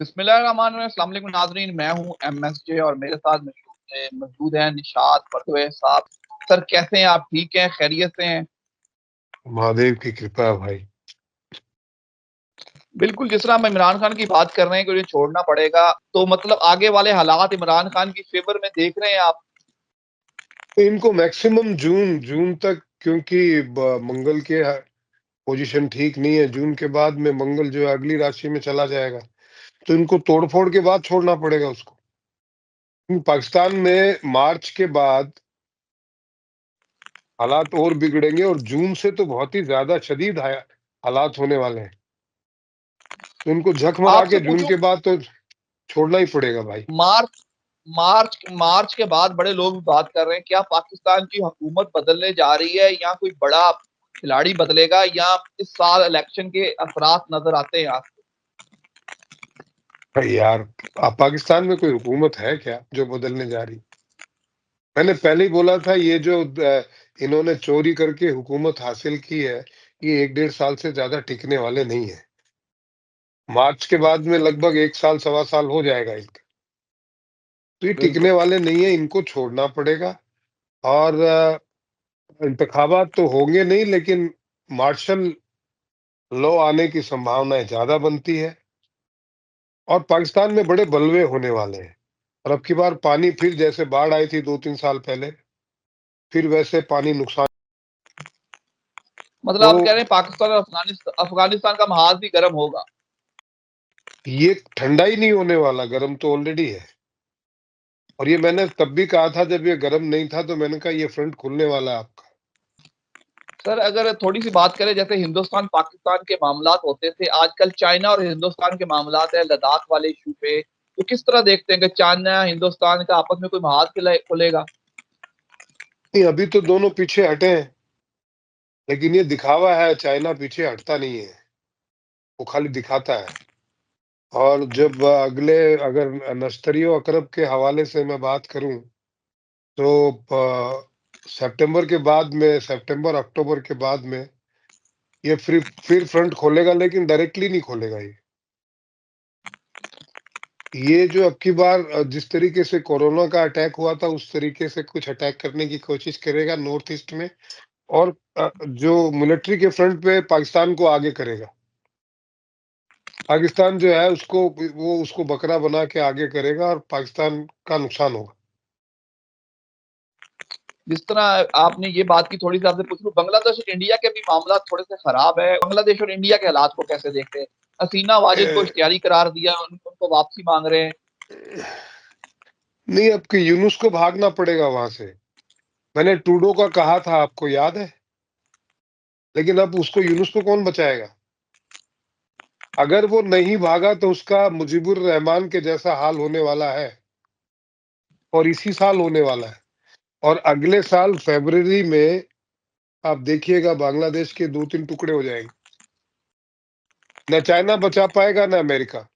बिस्मिल्लाहिर्रहमानिर्रहीम। अस्सलाम वालेकुम नाज़रीन, मैं हूं MSJ और मेरे साथ मौजूद हैं निशात परवेज साहब। सर कैसे हैं आप? ठीक हैं? खैरियत से हैं? महादेव की कृपा है भाई। बिल्कुल, जिस तरह हम इमरान खान की बात कर रहे हैं कि उन्हें छोड़ना पड़ेगा, तो मतलब आगे वाले हालात इमरान खान की फेवर में देख रहे हैं आप? इनको मैक्सिमम जून जून तक, क्योंकि मंगल के पोजीशन ठीक नहीं है। जून के बाद में मंगल जो है अगली राशि में चला जाएगा, तो इनको तोड़फोड़ के बाद छोड़ना पड़ेगा उसको। पाकिस्तान में मार्च के बाद हालात और बिगड़ेंगे, और जून से तो बहुत ही ज्यादा शदीद हालात होने वाले हैं। तो इनको झक मरा आपसे के जून पूछूं, के बाद तो छोड़ना ही पड़ेगा भाई। मार्च मार्च मार्च के बाद बड़े लोग भी बात कर रहे हैं, क्या पाकिस्तान की हुकूमत बदलने जा रही है या कोई बड़ा खिलाड़ी बदलेगा, या इस साल इलेक्शन के असरात नजर आते हैं आपको? भाई यार, पाकिस्तान में कोई हुकूमत है क्या जो बदलने जा रही? मैंने पहले ही बोला था, ये जो इन्होंने चोरी करके हुकूमत हासिल की है, ये 1-1.5 साल से ज्यादा टिकने वाले नहीं है। मार्च के बाद में लगभग 1 साल 1.25 साल हो जाएगा इनका। तो ये टिकने बिल्कुल। वाले नहीं है, इनको छोड़ना पड़ेगा। और इंतखाबात तो होंगे नहीं, लेकिन मार्शल लॉ आने की संभावनाएं ज्यादा बनती है। और पाकिस्तान में बड़े बलवे होने वाले हैं। और अब की बार पानी फिर, जैसे बाढ़ आई थी 2-3 साल पहले, फिर वैसे पानी नुकसान। मतलब तो आप कह रहे हैं पाकिस्तान और अफगानिस्तान का महाज भी गर्म होगा? ये ठंडा ही नहीं होने वाला, गर्म तो ऑलरेडी है। और ये मैंने तब भी कहा था जब ये गर्म नहीं था, तो मैंने कहा ये फ्रंट खुलने वाला है आपका। सर अगर थोड़ी सी बात करें, जैसे हिंदुस्तान पाकिस्तान के मामलात होते थे, आजकल चाइना और हिंदुस्तान के मामलात है लद्दाख वाले इशू पे, तो किस तरह देखते हैं कि चाइना हिंदुस्तान का आपस में कोई महाज खुलेगा? नहीं, अभी तो दोनों पीछे हटे हैं, लेकिन ये दिखावा है। चाइना पीछे हटता नहीं है, वो खाली दिखाता है। और जब अगले, अगर नश्तरियो अकरब के हवाले से मैं बात करूं, तो सितंबर के बाद में, सितंबर अक्टूबर के बाद में ये फिर फ्रंट खोलेगा, लेकिन डायरेक्टली नहीं खोलेगा। ये जो अब की बार जिस तरीके से कोरोना का अटैक हुआ था, उस तरीके से कुछ अटैक करने की कोशिश करेगा नॉर्थ ईस्ट में। और जो मिलिट्री के फ्रंट पे पाकिस्तान को आगे करेगा। पाकिस्तान जो है उसको, वो उसको बकरा बना के आगे करेगा, और पाकिस्तान का नुकसान होगा। जिस तरह आपने ये बात की, थोड़ी सी आपसे पूछ लूं, बांग्लादेश और इंडिया के भी मामला थोड़े से खराब है। बांग्लादेश और इंडिया के हालात को कैसे देखते हैं? हसीना वाजिद को इख्तियारी करार दिया, उनको वापसी मांग रहे हैं। नहीं, अब कि यूनुस को भागना पड़ेगा वहां से। मैंने ट्रूडो का कहा था, आपको याद है? लेकिन अब उसको, यूनुस को कौन बचाएगा? अगर वो नहीं भागा तो उसका मुजीबुर रहमान के जैसा हाल होने वाला है, और इसी साल होने वाला है। और अगले साल फरवरी में आप देखिएगा, बांग्लादेश के 2-3 टुकड़े हो जाएंगे। न चाइना बचा पाएगा, न अमेरिका।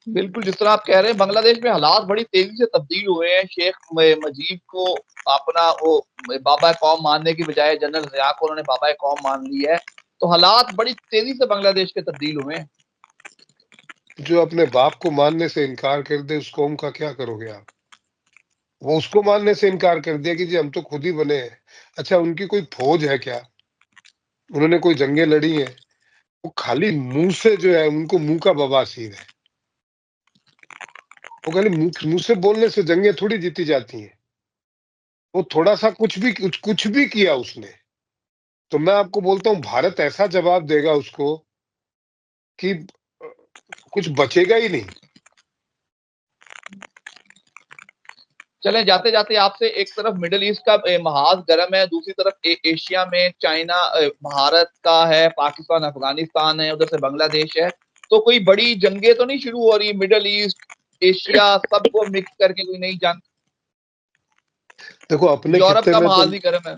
बिल्कुल, जिस तरह आप कह रहे हैं, बांग्लादेश में हालात बड़ी तेजी से तब्दील हुए हैं। शेख मुजीब को अपना वो बाबा कौम मानने की बजाय जनरल ज़िया को उन्होंने बाबा कौम मान लिया है। तो हालात बड़ी तेजी से बांग्लादेश के तब्दील हुए हैं। जो अपने बाप को मानने से इनकार कर दे, उस कौम का क्या करोगे आप? वो उसको मानने से इनकार कर दिया कि जी हम तो खुद ही बने हैं। अच्छा, उनकी कोई फौज है क्या? उन्होंने कोई जंगें लड़ी हैं? वो खाली मुंह से जो है, उनको मुंह का बवासीर है। वो खाली मुंह से बोलने से जंगें थोड़ी जीती जाती हैं। वो थोड़ा सा कुछ भी किया उसने, तो मैं आपको बोलता हूँ, भारत ऐसा जवाब देगा उसको कि कुछ बचेगा ही नहीं। चलें, जाते जाते आपसे, एक तरफ मिडिल ईस्ट का महाज गर्म है, दूसरी तरफ एशिया में चाइना, भारत का है, पाकिस्तान अफगानिस्तान है, उधर से बांग्लादेश है। तो कोई बड़ी जंगे तो नहीं शुरू हो रही? मिडिल ईस्ट एशिया सबको मिक्स करके कोई नई जंग? देखो, यूरोप का महाज भी गर्म है।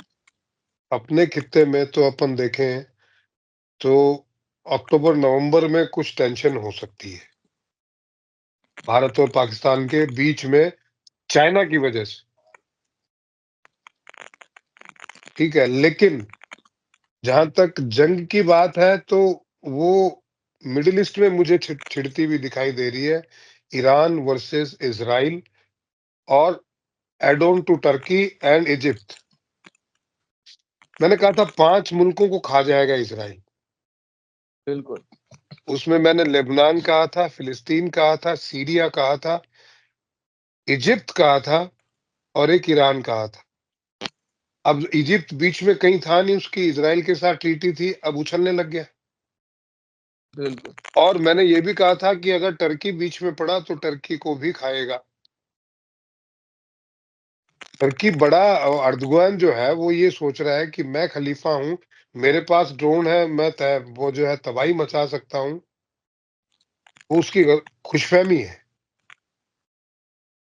अपने खित्ते में तो अपन देखें, तो अक्टूबर नवंबर में कुछ टेंशन हो सकती है भारत और पाकिस्तान के बीच में, चाइना की वजह से। ठीक है, लेकिन जहां तक जंग की बात है, तो वो मिडिल ईस्ट में मुझे छिड़ती हुई दिखाई दे रही है, ईरान वर्सेस इज़राइल और add on to Turkey and Egypt. मैंने कहा था 5 मुल्कों को खा जाएगा इज़राइल। बिल्कुल। उसमें मैंने लेबनान कहा था, फिलिस्तीन कहा था, सीरिया कहा था, इजिप्ट कहा था और एक ईरान कहा था। अब इजिप्ट बीच में कहीं था नहीं, उसकी इज़राइल के साथ ट्रीटी थी, अब उछलने लग गया। बिल्कुल। और मैंने ये भी कहा था कि अगर टर्की बीच में पड़ा तो टर्की को भी खाएगा। टर्की बड़ा अर्दोगान जो है वो ये सोच रहा है कि मैं खलीफा हूँ, मेरे पास ड्रोन है, मैं वो जो है तबाही मचा सकता हूँ। वो उसकी खुशफहमी है।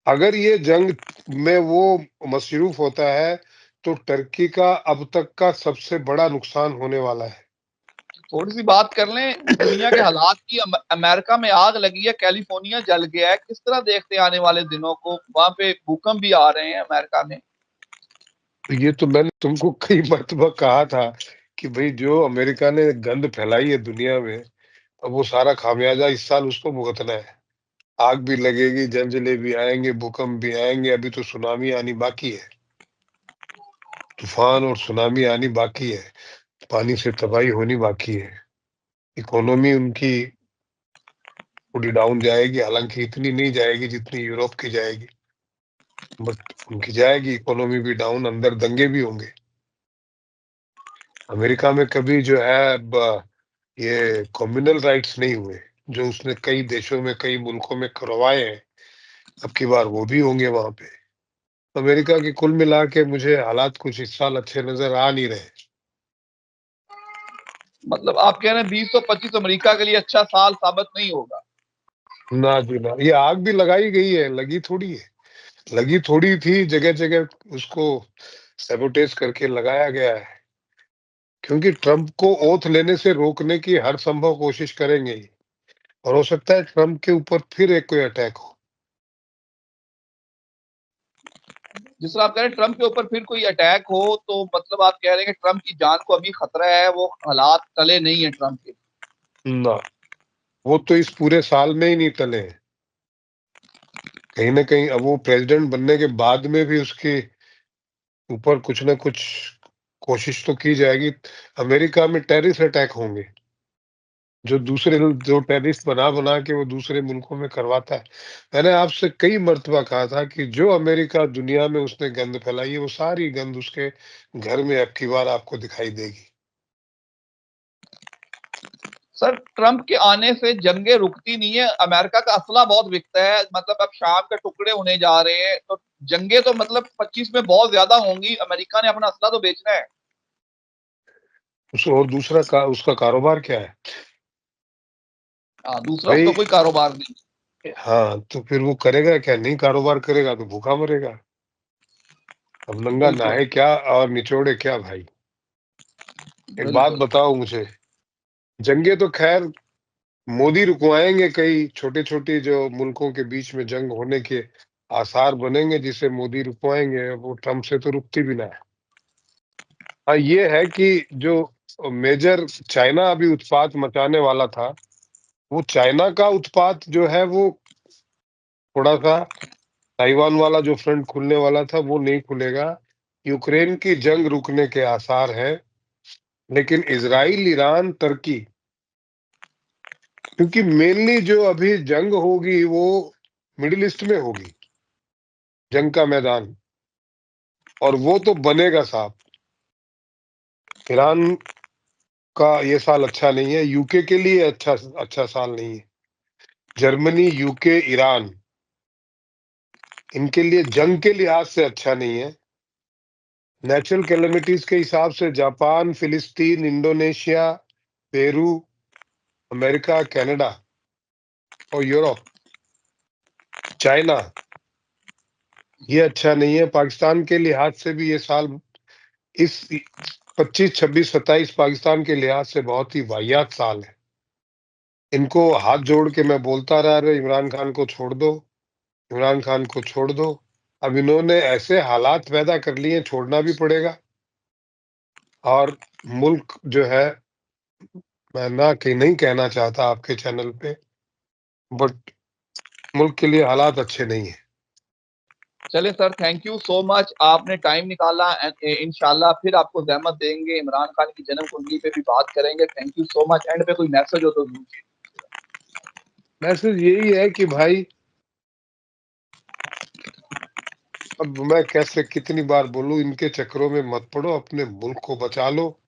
अगर ये जंग में वो मसरूफ होता है तो टर्की का अब तक का सबसे बड़ा नुकसान होने वाला है। थोड़ी-सी बात कर लें दुनिया के हालात की। अमेरिका में आग लगी है, कैलिफोर्निया जल गया है। किस तरह देखते हैं आने वाले दिनों को? वहाँ पे भूकंप भी आ रहे हैं अमेरिका में। ये तो मैंने तुमको कई मरतबा कहा था कि भाई जो अमेरिका ने गंद फैलाई है दुनिया में, अब वो सारा खामियाजा इस साल उसको भुगतना है। आग भी लगेगी, जलजिले भी आएंगे, भूकंप भी आएंगे, अभी तो सुनामी आनी बाकी है। तूफान और सुनामी आनी बाकी है, पानी से तबाही होनी बाकी है। इकोनॉमी उनकी थोड़ी डाउन जाएगी, हालांकि इतनी नहीं जाएगी जितनी यूरोप की जाएगी, बट उनकी जाएगी इकोनॉमी भी डाउन, अंदर दंगे भी होंगे। अमेरिका में कभी जो है ये कम्युनल राइट्स नहीं हुए जो उसने कई देशों में, कई मुल्कों में करवाए हैं, अब की बार वो भी होंगे वहां पे। अमेरिका की कुल मिला के मुझे हालात कुछ इस साल अच्छे नजर आ नहीं रहे। मतलब आप कह रहे हैं 2025 अमेरिका के लिए अच्छा साल साबित नहीं होगा। ना जी ना, ये आग भी लगाई गई है, लगी थोड़ी है, लगी थोड़ी थी, जगह जगह उसको सैबोटेज करके लगाया गया है, क्योंकि ट्रंप को ओथ लेने से रोकने की हर संभव कोशिश करेंगे ही, और हो सकता है ट्रंप के ऊपर फिर एक कोई अटैक हो। जिस तरह आप कह रहे हैं ट्रंप के ऊपर फिर कोई अटैक हो, तो मतलब आप कह रहे हैं कि ट्रंप की जान को अभी खतरा है, वो हालात टले नहीं है ट्रंप के। ना, वो तो इस पूरे साल में ही नहीं टले हैं। कहीं ना कहीं अब वो प्रेसिडेंट बनने के बाद में भी उसके ऊपर कुछ ना कुछ कोशिश तो की जाएगी। अमेरिका में टेररिस्ट अटैक होंगे, जो टेररिस्ट बना बना के वो दूसरे मुल्कों में करवाता है। मैंने आपसे कई मर्तबा कहा था कि जो अमेरिका दुनिया में उसने गंद फैलाई है, वो सारी गंद उसके घर में अब की बार आपको दिखाई देगी। सर ट्रंप के आने से जंगें रुकती नहीं है, अमेरिका का असला बहुत बिकता है। मतलब अब शाम के टुकड़े होने जा रहे हैं, तो जंगें तो मतलब 25 में बहुत ज्यादा होंगी। अमेरिका ने अपना असला तो बेचना है। और दूसरा उसका कारोबार क्या है हाँ, दूसरा उसका भाई? कोई कारोबार नहीं। हाँ, तो फिर वो करेगा क्या? नहीं कारोबार करेगा तो भूखा मरेगा। अब नंगा बिल्कुल। नहाए क्या और निचोड़े क्या भाई? एक बात बिल्कुल। बताओ मुझे, जंगे तो खैर मोदी रुकवाएंगे, कई छोटे छोटे जो मुल्कों के बीच में जंग होने के आसार बनेंगे जिसे मोदी रुकवाएंगे, वो ट्रम्प से तो रुकती भी ना है। हाँ, ये है कि जो मेजर चाइना अभी उत्पात मचाने वाला था, वो चाइना का उत्पात जो है वो थोड़ा सा, ताइवान वाला जो फ्रंट खुलने वाला था वो नहीं खुलेगा। यूक्रेन की जंग रुकने के आसार हैं, लेकिन इजराइल, ईरान, तुर्की, क्योंकि मेनली जो अभी जंग होगी वो मिडिल ईस्ट में होगी, जंग का मैदान, और वो तो बनेगा साहब। ईरान का ये साल अच्छा नहीं है, यूके के लिए अच्छा अच्छा साल नहीं है। जर्मनी, यूके, ईरान, इनके लिए जंग के लिहाज से अच्छा नहीं है। नेचुरल कैलेमिटीज के हिसाब से जापान, फिलिस्तीन, इंडोनेशिया, पेरू, अमेरिका, कनाडा और यूरोप, चाइना, ये अच्छा नहीं है। पाकिस्तान के लिहाज से भी ये साल, इस 25, 26, 27 पाकिस्तान के लिहाज से बहुत ही वाहियात साल है। इनको हाथ जोड़ के मैं बोलता रहा, रहे इमरान खान को छोड़ दो, इमरान खान को छोड़ दो। अब इन्होंने ऐसे हालात पैदा कर लिए, छोड़ना भी पड़ेगा। और मुल्क जो है मैं ना कि नहीं कहना चाहता आपके चैनल पे, बट मुल्क के लिए हालात अच्छे नहीं है। चलिए sir, thank you so much, आपने टाइम निकाला एंड इंशाल्लाह फिर आपको ज़हमत देंगे, इमरान खान की जन्म कुंडली पे भी बात करेंगे। Thank you so much. And पे कोई मैसेज हो तो दीजिए। मैसेज यही है कि भाई, अब मैं कैसे कितनी बार बोलूं, इनके चक्करों में मत पड़ो, अपने मुल्क को बचा लो।